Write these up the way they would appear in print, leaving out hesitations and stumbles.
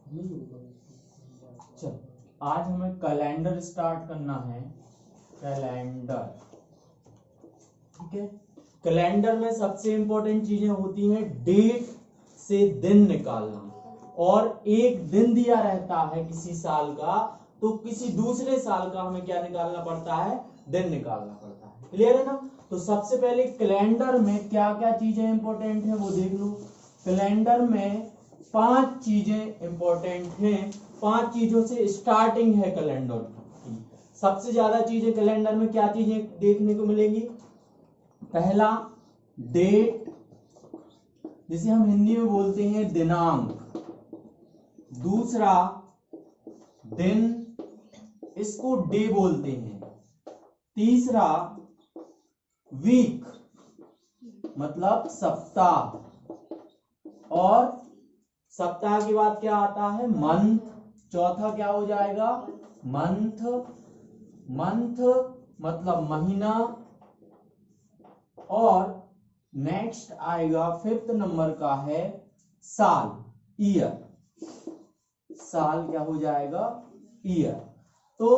चल आज हमें कैलेंडर स्टार्ट करना है। कैलेंडर, ठीक है। कैलेंडर में सबसे इंपॉर्टेंट चीजें होती हैं डेट से दिन निकालना, और एक दिन दिया रहता है किसी साल का, तो किसी दूसरे साल का हमें क्या निकालना पड़ता है, दिन निकालना पड़ता है। क्लियर है ना। तो सबसे पहले कैलेंडर में क्या क्या चीजें इंपॉर्टेंट है वो देख लो। कैलेंडर में 5 चीजें इंपॉर्टेंट हैं। 5 चीजों से स्टार्टिंग है कैलेंडर की। सबसे ज्यादा चीजें कैलेंडर में क्या चीजें देखने को मिलेंगी। पहला डेट, जिसे हम हिंदी में बोलते हैं दिनांक। दूसरा दिन, इसको डे बोलते हैं। तीसरा वीक, मतलब सप्ताह, और सप्ताह के बाद क्या आता है, मंथ। चौथा क्या हो जाएगा, मंथ। मंथ मतलब महीना, और नेक्स्ट आएगा 5th नंबर का है साल, ईयर। साल क्या हो जाएगा, ईयर। तो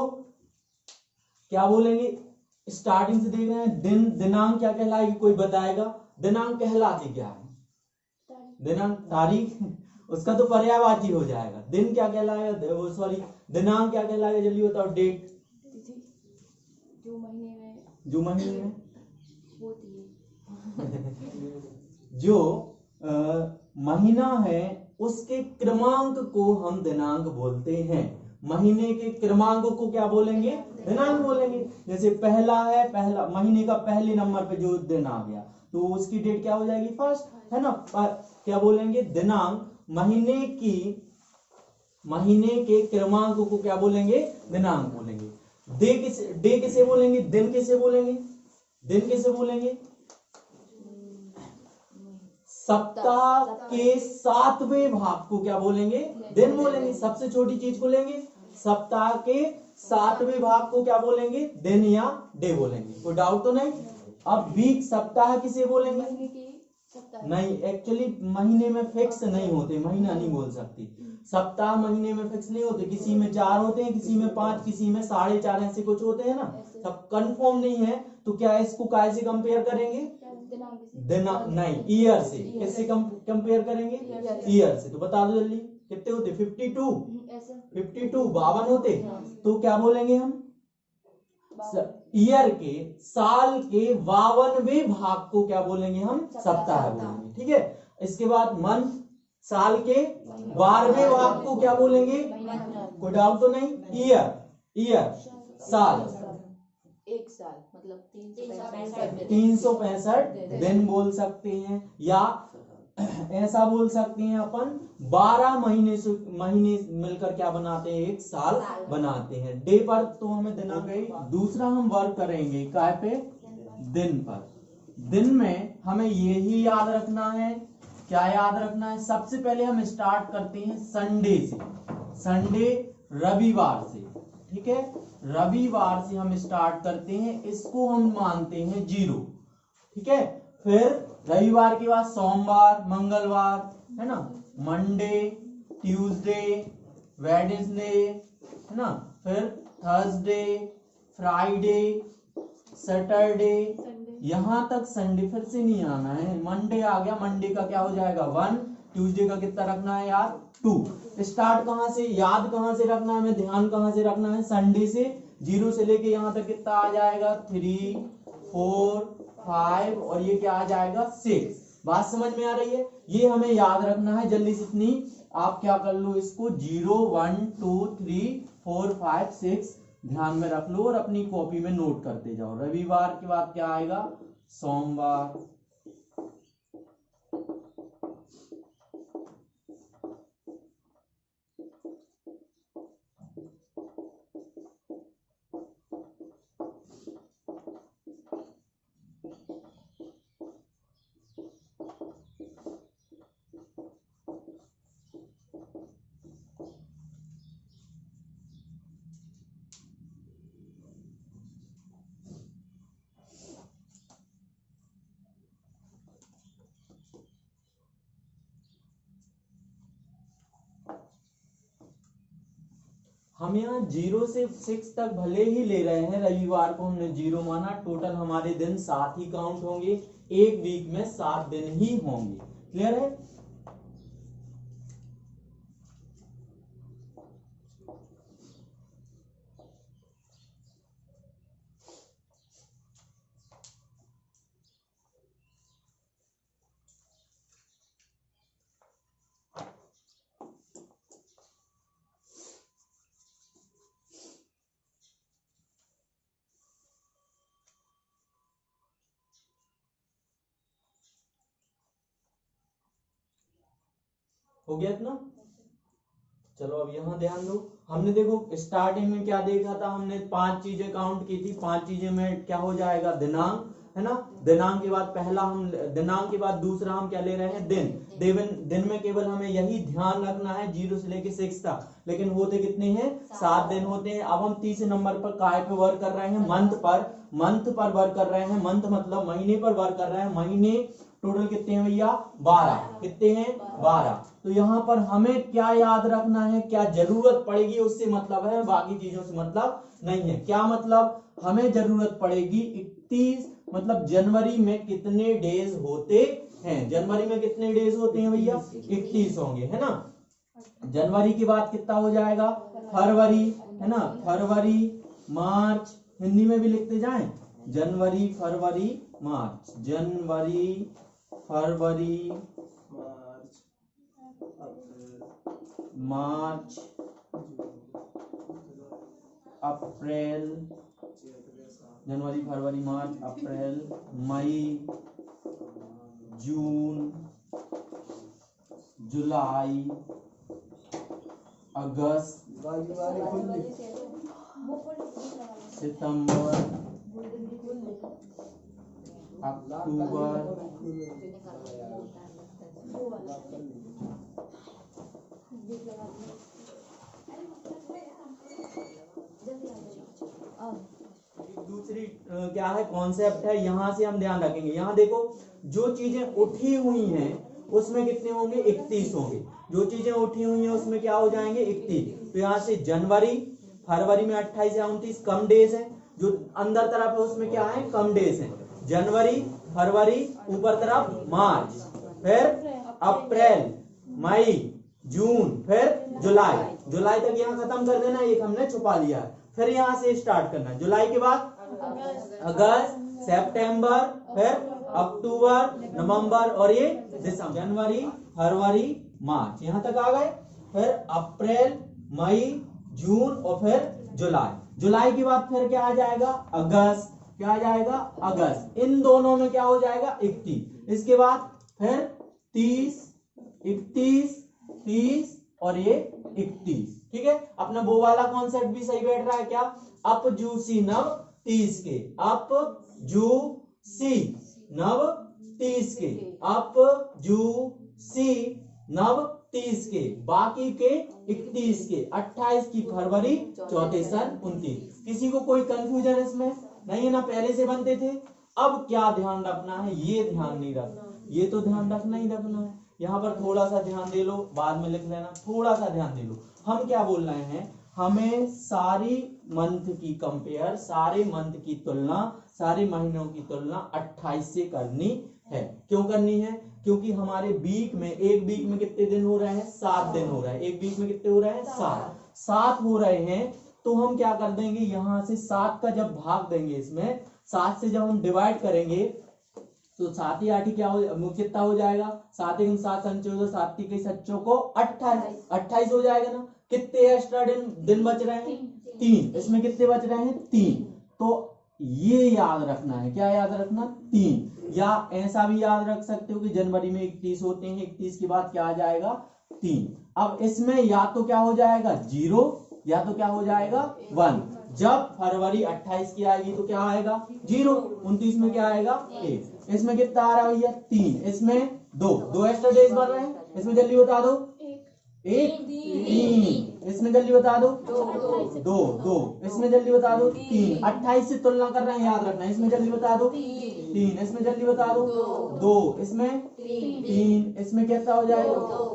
क्या बोलेंगे, स्टार्टिंग से देख रहे हैं। दिन, दिनांक क्या कहलाएगी, कोई बताएगा। दिनांक कहलाती क्या है, दिनांक तारीख, उसका तो पर्यायवाची हो जाएगा। दिन क्या कहलाएगा, सॉरी दिनांक क्या कहलाएगा, जल्दी बताओ। डेट, जो महीने में होती है जो महीना है उसके क्रमांक को हम दिनांक बोलते हैं। महीने के क्रमांक को क्या बोलेंगे, दिनांक बोलेंगे। जैसे पहला है, पहला महीने का पहले नंबर पे जो दिन आ गया तो उसकी डेट क्या हो जाएगी, फर्स्ट, है ना। क्या बोलेंगे, दिनांक। महीने के क्रमांक को क्या बोलेंगे, दिनांक बोलेंगे। डे किसे बोलेंगे, दिन किसे बोलेंगे, दिन किसे बोलेंगे। सप्ताह के 7वें भाग को क्या बोलेंगे, दिन बोलेंगे। सबसे छोटी चीज को लेंगे, सप्ताह के 7वें भाग को क्या बोलेंगे, दिन या डे बोलेंगे। कोई डाउट तो नहीं। अब वीक, सप्ताह किसे बोलेंगे, नहीं, एक्चुअली महीने में फिक्स नहीं होते, महीना नहीं बोल सकती। सप्ताह महीने में फिक्स नहीं होते, किसी में 4 होते हैं, किसी में 5, किसी में 4.5, ऐसे कुछ होते हैं ना। सब कंफर्म नहीं है, तो क्या इसको काय से कंपेयर करेंगे, दिनांक नहीं, ईयर से। किससे कंपेयर करेंगे, ईयर से। तो बता दो जल्दी, कितने होते, 52 52 होते। तो क्या बोलेंगे हम, ईयर के, साल के 52वें भाग को क्या बोलेंगे हम, सप्ताह बोलेंगे। ठीक है। इसके बाद मंथ, साल के 12वें भाग को क्या बोलेंगे, कोई डाउट तो नहीं। ईयर साल, एक साल मतलब 365 दिन बोल सकते हैं। या ऐसा बोल सकते हैं अपन, 12 महीने मिलकर क्या बनाते हैं, एक साल बनाते हैं। डे पर तो हमें दिनांक। दूसरा हम वर्क करेंगे काय पे, दिन पर। दिन में हमें यही याद रखना है, क्या याद रखना है, सबसे पहले हम स्टार्ट करते हैं संडे से। संडे रविवार से, ठीक है। रविवार से हम स्टार्ट करते हैं, इसको हम मानते हैं 0, ठीक है। फिर रविवार के बाद सोमवार, मंगलवार, है ना, मंडे, ट्यूसडे, वेडनेसडे, है ना, फिर थर्सडे, फ्राइडे, सैटरडे, यहां तक संडे फिर से नहीं आना है। मंडे आ गया, मंडे का क्या हो जाएगा 1, ट्यूसडे का कितना रखना है यार 2। स्टार्ट कहां से, याद कहां से रखना है, हमें ध्यान कहां से रखना है, संडे से। 0 से लेके यहां तक कितना आ जाएगा 3, 4, 5, और ये क्या आ जाएगा 6। बात समझ में आ रही है, ये हमें याद रखना है। जल्दी से इतनी आप क्या कर लो, इसको 0, 1, 2, 3, 4, 5, 6 ध्यान में रख लो और अपनी कॉपी में नोट करते जाओ। रविवार के बाद क्या आएगा, सोमवार, हम यहाँ 0 से 6 तक भले ही ले रहे हैं, रविवार को हमने 0 माना, टोटल हमारे दिन 7 ही काउंट होंगे, एक वीक में 7 दिन ही होंगे। क्लियर है? हो गया इतना? चलो अब यहाँ ध्यान दो। हमने देखो स्टार्टिंग में क्या देखा था, हमने 5 चीजें काउंट की थी। 5 चीजें में क्या हो जाएगा, दिनांक, है ना। दिनांक के बाद पहला हम, दिनांक के बाद दूसरा हम क्या ले रहे हैं, दिन। दिन में केवल हमें यही ध्यान रखना है 0 से लेके 6 तक, लेकिन होते कितने हैं, 7 दिन होते हैं। अब हम तीसरे नंबर पर काय पे वर्क कर रहे हैं, मंथ पर वर्क कर रहे हैं। मंथ मतलब महीने पर वर्क कर रहे हैं। महीने टोटल कितने हैं भैया, 12। कितने हैं, 12। तो यहाँ पर हमें क्या याद रखना है, क्या जरूरत पड़ेगी उससे मतलब है, बाकी चीजों से मतलब नहीं है। क्या मतलब, हमें जरूरत पड़ेगी 31, मतलब जनवरी में कितने डेज होते हैं। जनवरी में कितने डेज होते हैं भैया, 31 होंगे, है ना। जनवरी के बाद कितना हो जाएगा, फरवरी, है ना। फरवरी, मार्च, हिंदी में भी लिखते जाएं, जनवरी, फरवरी, मार्च। जनवरी, फरवरी, मार्च, अप्रैल, जनवरी, फरवरी, मार्च, अप्रैल, मई, जून, जुलाई, अगस्त, सितंबर, अक्टूबर, दूसरी क्या है, कॉन्सेप्ट है, यहां से हम ध्यान रखेंगे। यहां देखो, जो चीजें उठी हुई हैं उसमें कितने होंगे, 31 होंगे। जो चीजें उठी हुई हैं उसमें क्या हो जाएंगे, 31। तो यहाँ से जनवरी, फरवरी में 28 या 29 कम डेज है, जो अंदर तरफ है उसमें क्या है, कम डेज है। जनवरी, फरवरी, ऊपर तरफ मार्च, फिर अप्रैल, मई, जून, फिर जुलाई। जुलाई तक यहाँ खत्म कर देना, एक हमने छुपा लिया है। फिर यहाँ से स्टार्ट करना, जुलाई के बाद अगस्त, सितंबर, फिर अक्टूबर, नवंबर और ये दिसंबर। जनवरी, फरवरी, मार्च, यहाँ तक आ गए। फिर अप्रैल, मई, जून और फिर जुलाई। जुलाई के बाद फिर क्या आ जाएगा, अगस्त। क्या आ जाएगा, अगस्त। इन दोनों में क्या हो जाएगा, 31। इसके बाद फिर 30, 31, 30 और ये 31। ठीक है, अपना वो वाला कॉन्सेप्ट भी सही बैठ रहा है क्या, अप जू सी नव 30 के, अप जू सी नव 30 के, अप जू सी नव 30 के, बाकी के 31 के, 28 की फरवरी, चौथे सन 29। किसी को कोई कंफ्यूजन इसमें नहीं है ना, पहले से बनते थे। अब क्या ध्यान रखना है, ये ध्यान नहीं रखना, ये तो ध्यान रखना ही रखना है। यहाँ पर थोड़ा सा ध्यान दे लो, बाद में लिख लेना, थोड़ा सा ध्यान दे लो। हम क्या बोल रहे हैं, हमें सारी मंथ की कंपेयर, सारे मंथ की तुलना, सारे महीनों की तुलना 28 से करनी है। क्यों करनी है, क्योंकि हमारे वीक में, एक वीक में कितने दिन हो रहे हैं, 7 दिन हो रहे हैं। एक वीक में कितने हो रहे हैं, 7 हो रहे हैं। तो हम क्या कर देंगे, यहां से 7 का जब भाग देंगे, इसमें 7 से जब हम डिवाइड करेंगे तो 7 या 8 क्या हो, कितना हो जाएगा, 7 1 7 संचो, 7 की 7 को 28 हो जाएगा ना। कितने एक्स्ट्रा दिन बच रहे हैं, 3। इसमें कितने बच रहे हैं, 3। तो ये याद रखना है, क्या याद रखना, 3। या ऐसा भी याद रख सकते हो कि जनवरी में 31 होते हैं, 31 के बाद क्या आ जाएगा, 3। अब इसमें या तो क्या हो जाएगा 0, या तो क्या हो जाएगा 1। जब फरवरी 28 की आएगी तो क्या आएगा 0, 29 में क्या आएगा 1। इसमें कितना आ रहा है भैया 3, इसमें 2 एक्स्ट्रा डेज बन रहे हैं, इसमें जल्दी बता दो एक, तीन, इसमें जल्दी बता दो, दो, दो, इसमें जल्दी बता दो, तीन, 28 से तुलना कर रहे हैं, याद रखना, इसमें जल्दी बता दो, तीन, इसमें जल्दी बता दो, दो, इसमें तीन, इसमें कितना हो जाएगा,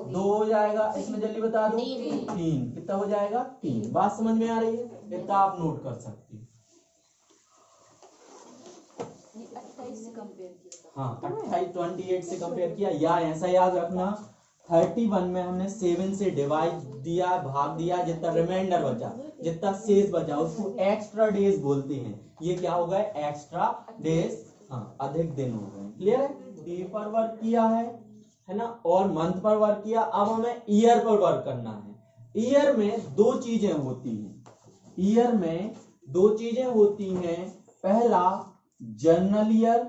दो हो जाएगा, इसमें जल्दी बता दो, तीन, कितना हो जाएगा, तीन। बात समझ में आ रही है? इतना आप नोट कर सकते हैं। 28 से कंपेयर किया था। हाँ, 28 से कंपेयर किया, या ऐसा याद रखना 31 में हमने 7 से डिवाइड दिया, भाग दिया, जितना रिमाइंडर बचा, जितना शेष बचा उसको एक्स्ट्रा डेज बोलते हैं। ये क्या हो गए, एक्स्ट्रा डेज, हाँ, अधिक दिन हो गए। क्लियर है? डे पर वर्क किया है ना, और मंथ पर वर्क किया। अब हमें ईयर पर वर्क करना है। ईयर में दो चीजें होती हैं, ईयर में दो चीजें होती हैं। पहला जनरल ईयर,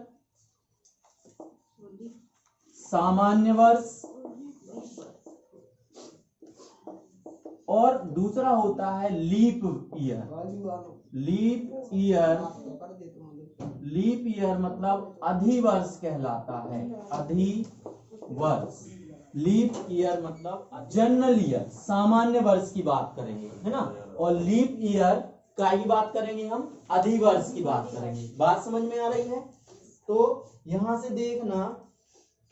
सामान्य वर्ष, और दूसरा होता है leap year. Leap year, leap year मतलब अधिवर्ष कहलाता है, अधिवर्ष। लीप ईयर मतलब जनरल ईयर, सामान्य वर्ष की बात करेंगे, है ना, और लीप ईयर का की बात करेंगे हम, अधिवर्ष की बात करेंगे। बात समझ में आ रही है? तो यहां से देखना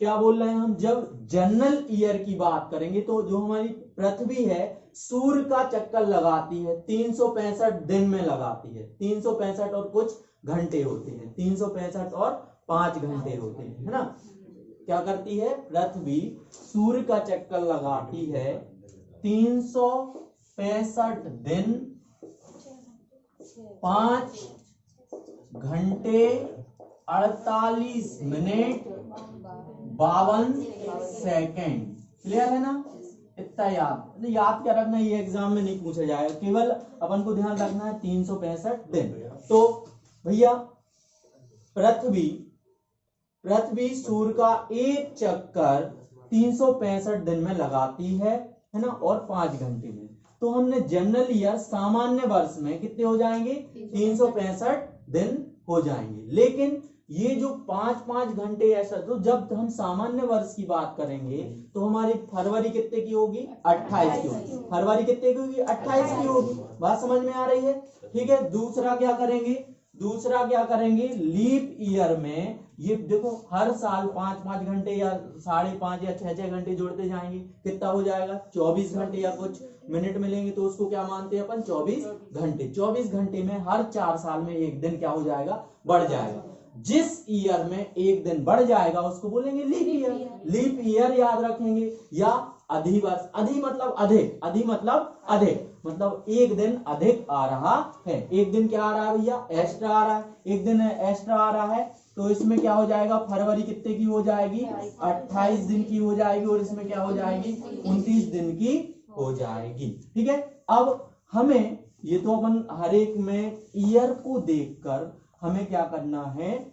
क्या बोल रहे हैं हम, जब जनरल ईयर की बात करेंगे तो जो हमारी पृथ्वी है सूर्य का चक्कर लगाती है 365 दिन में लगाती है, 365 और कुछ घंटे होते हैं, 365 और 5 घंटे होते हैं, है ना। क्या करती है पृथ्वी, सूर्य का चक्कर लगाती है 365 दिन 5 घंटे 48 मिनट 52 सेकेंड। क्लियर है ना? इतना याद क्या रखना, ये एग्जाम में नहीं पूछा जाएगा, केवल अपन को ध्यान रखना है 365 दिन। तो भैया पृथ्वी सूर्य का एक चक्कर 365 दिन में लगाती है ना, और 5 घंटे में। तो हमने जनरल ईयर, सामान्य वर्ष में कितने हो जाएंगे, 365 दिन हो जाएंगे। लेकिन ये जो 5-5 घंटे ऐसा, तो जब हम सामान्य वर्ष की बात करेंगे तो हमारी फरवरी कितने की होगी, 28 की होगी। फरवरी कितने की होगी, 28 की होगी। बात समझ में आ रही है? ठीक है। दूसरा क्या करेंगे, लीप ईयर में ये देखो हर साल 5-5 घंटे या 5.5 या 6-6 घंटे जोड़ते जाएंगे, कितना हो जाएगा, 24 घंटे या कुछ मिनट मिलेंगे, तो उसको क्या मानते हैं अपन, 24 घंटे। 24 घंटे में हर 4 साल में एक दिन क्या हो जाएगा, बढ़ जाएगा। जिस ईयर में एक दिन बढ़ जाएगा उसको बोलेंगे लीप ईयर। लीप ईयर याद रखेंगे, या अधिवर्ष। अधि मतलब अधिक, मतलब एक दिन अधिक आ रहा है। एक दिन क्या आ रहा है भैया, एक्स्ट्रा आ रहा है, एक दिन एक्स्ट्रा आ रहा है। तो इसमें क्या हो जाएगा, फरवरी कितने की हो जाएगी, 28 दिन की हो जाएगी, और इसमें क्या हो जाएगी, 29 दिन की हो जाएगी। ठीक है। अब हमें ये तो अपन हर एक में ईयर को देखकर हमें क्या करना है,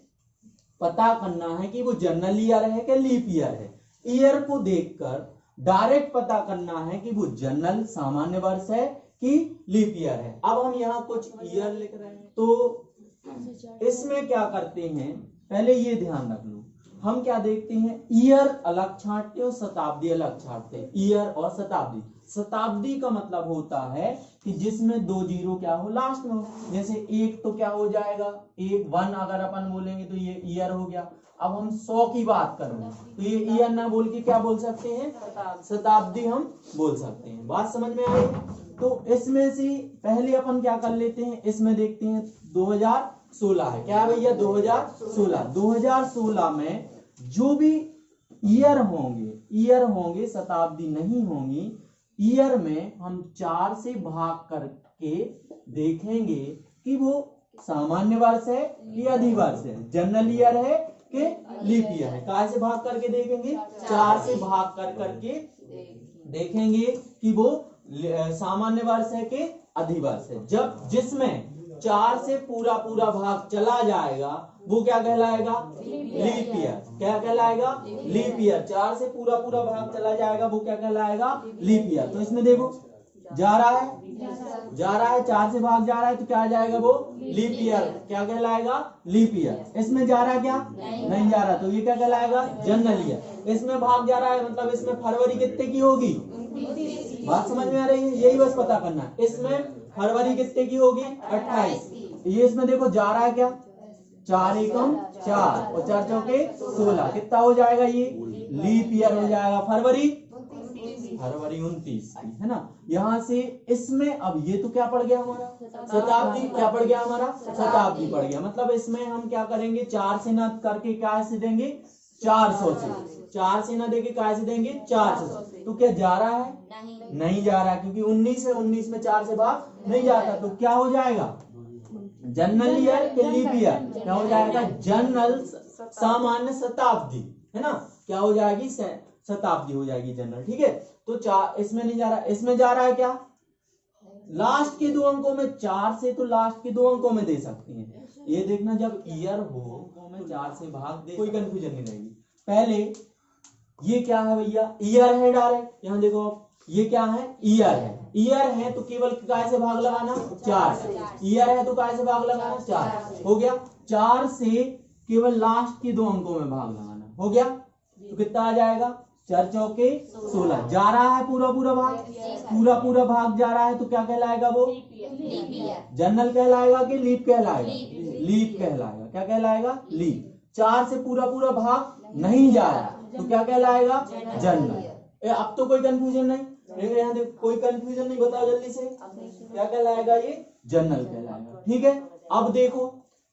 पता करना है कि वो जनरल ईयर है कि लीप ईयर है। ईयर को देखकर डायरेक्ट पता करना है कि वो जनरल सामान्य वर्ष है कि लीप ईयर है। अब हम यहाँ कुछ ईयर लिख रहे हैं, तो इसमें क्या करते हैं, पहले ये ध्यान रख लो, हम क्या देखते हैं, ईयर अलग छांटते और शताब्दी अलग छांटते हैं। ईयर और शताब्दी, शताब्दी का मतलब होता है कि जिसमें 2 जीरो क्या हो लास्ट में हो। जैसे एक तो क्या हो जाएगा, 1 अगर अपन बोलेंगे तो ये ईयर हो गया। अब हम 100 की बात करें तो ये ईयर ना बोल के क्या बोल सकते हैं, शताब्दी हम बोल सकते हैं। बात समझ में आई? तो इसमें से पहले अपन क्या कर लेते हैं, इसमें देखते हैं 2016 है क्या भैया, 2016 में जो भी ईयर होंगे शताब्दी नहीं होंगी। ईयर में हम 4 से भाग करके देखेंगे कि वो सामान्य वर्ष है कि अधिवर्ष है, जनरल ईयर है कि लीप ईयर है। कहाँ से भाग करके देखेंगे, 4 से भाग करके देखेंगे कि वो सामान्य वर्ष है कि अधिवर्ष है। जब जिसमें 4 से पूरा भाग चला जाएगा वो क्या कहलाएगा, लीप ईयर। क्या कहलाएगा, लीप ईयर। 4 से पूरा भाग चला जाएगा वो क्या कहलाएगा, लीप ईयर। तो इसमें देखो जा रहा है 4 से भाग जा रहा है तो क्या जाएगा, वो लीप ईयर। क्या कहलाएगा, लीप ईयर। इसमें जा रहा है क्या, नहीं जा रहा, तो ये क्या कहलाएगा, जनरल ईयर। इसमें भाग जा रहा है मतलब इसमें फरवरी कितने की होगी, बात समझ में आ रही है? यही बस पता करना है। इसमें फरवरी कितने की होगी? 28। ये इसमें देखो जा रहा है क्या? 4 एकम 4 और 4 चौके 16। कितना हो जाएगा ये? लीप ईयर हो जाएगा। फरवरी 29 है ना। यहाँ से इसमें अब ये तो क्या पड़ गया हमारा? शताब्दी। क्या पड़ गया हमारा? शताब्दी पड़ गया। मतलब इसमें हम क्या करेंगे? 4 से न करके क्या से देंगे? 400 से। 4 से न देके क्या से देंगे? 400 से। तो क्या जा रहा है? नहीं जा रहा, क्योंकि 19 है, 19 में 4 से भाग नहीं जाता। तो क्या हो जाएगा? जनरल ईयर के लीप ईयर क्या हो जाएगा? जनरल सामान्य शताब्दी है ना। क्या हो जाएगी? शताब्दी हो जाएगी जनरल। ठीक है। तो 4 इसमें नहीं जा रहा, इसमें जा रहा है क्या? लास्ट के 2 अंकों में 4 से, तो लास्ट के 2 अंकों में दे सकती हैं। ये देखना जब ईयर हो में 4 से भाग दे, कोई कंफ्यूजन नहीं रहेगी। पहले ये क्या है भैया? ईयर है डायरेक्ट। यहाँ देखो आप, ये क्या है? ईयर है। ईयर है तो केवल काय से भाग लगाना? 4 से। ईयर है तो काय से भाग लगाना? 4 हो गया। 4 से केवल लास्ट के 2 अंकों में भाग लगाना हो गया। तो कितना आ जाएगा? 4 चौके 16। जा रहा है पूरा पूरा भाग, पूरा भाग जा रहा है तो क्या कहलाएगा? वो जनरल कहलाएगा कि लीप कहलाएगा? लीप कहलाएगा। क्या कहलाएगा? लीप। 4 से पूरा भाग नहीं जा रहा तो क्या कहलाएगा? जनरल। अब तो कोई कंफ्यूजन नहीं। यहाँ देखो, कोई कंफ्यूजन नहीं। बताओ जल्दी से, क्या कहलाएगा? ये जनरल कहलाएगा। ठीक है। अब देखो,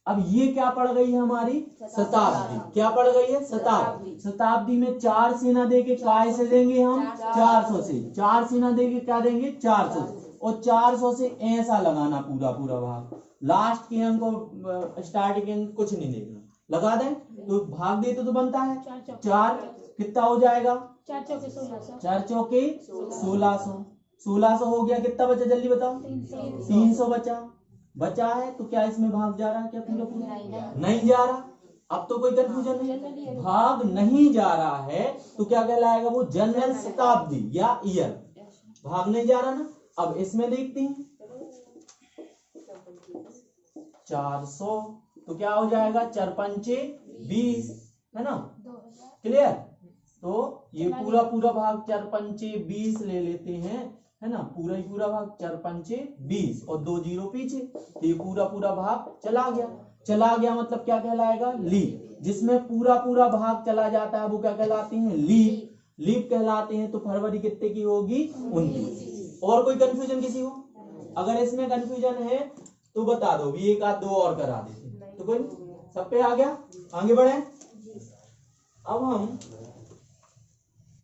अब ये क्या पड़ गई है हमारी? शताब्दी। क्या पड़ गई है? शताब्दी। शताब्दी में 4 से ना देके काय से देंगे हम? 400 से। 4 से ना देके क्या देंगे? 400 से। और 400 से ऐसा लगाना पूरा भाग। लास्ट के अंक को स्टार्टिंग के अंक कुछ नहीं देखना, लगा दें तो भाग देते तो बनता है 4। कितना हो जाएगा? 4 चौके 1600। 4 चौके 1600। 1600 हो गया। कितना बचा जल्दी बताओ? 300 बचा है। तो क्या इसमें भाग जा रहा है क्या? पूरा नहीं जा रहा। अब तो कोई कंफ्यूजन नहीं। भाग नहीं जा रहा है तो क्या कहलाएगा? वो जनरल शताब्दी या ईयर। भाग नहीं जा रहा ना। अब इसमें देखते हैं 400 तो क्या हो जाएगा? 4 पंचे 20 है ना। क्लियर। तो ये पूरा भाग 4 पंचे 20 ले लेते हैं है ना। पूरा भाग 4 पंचे 20 और 2 जीरो पीछे। तो ये पूरा भाग चला गया मतलब क्या कहलाएगा? लीप। जिसमें पूरा भाग चला जाता है वो क्या कहलाते हैं? लीप कहलाते हैं। तो फरवरी कितने की होगी? 29। और कोई कंफ्यूजन किसी को? अगर इसमें कंफ्यूजन है तो बता दो, भी 1 आध 2 और करा देते। तो कोई सब पे आ गया। आगे बढ़े। अब हम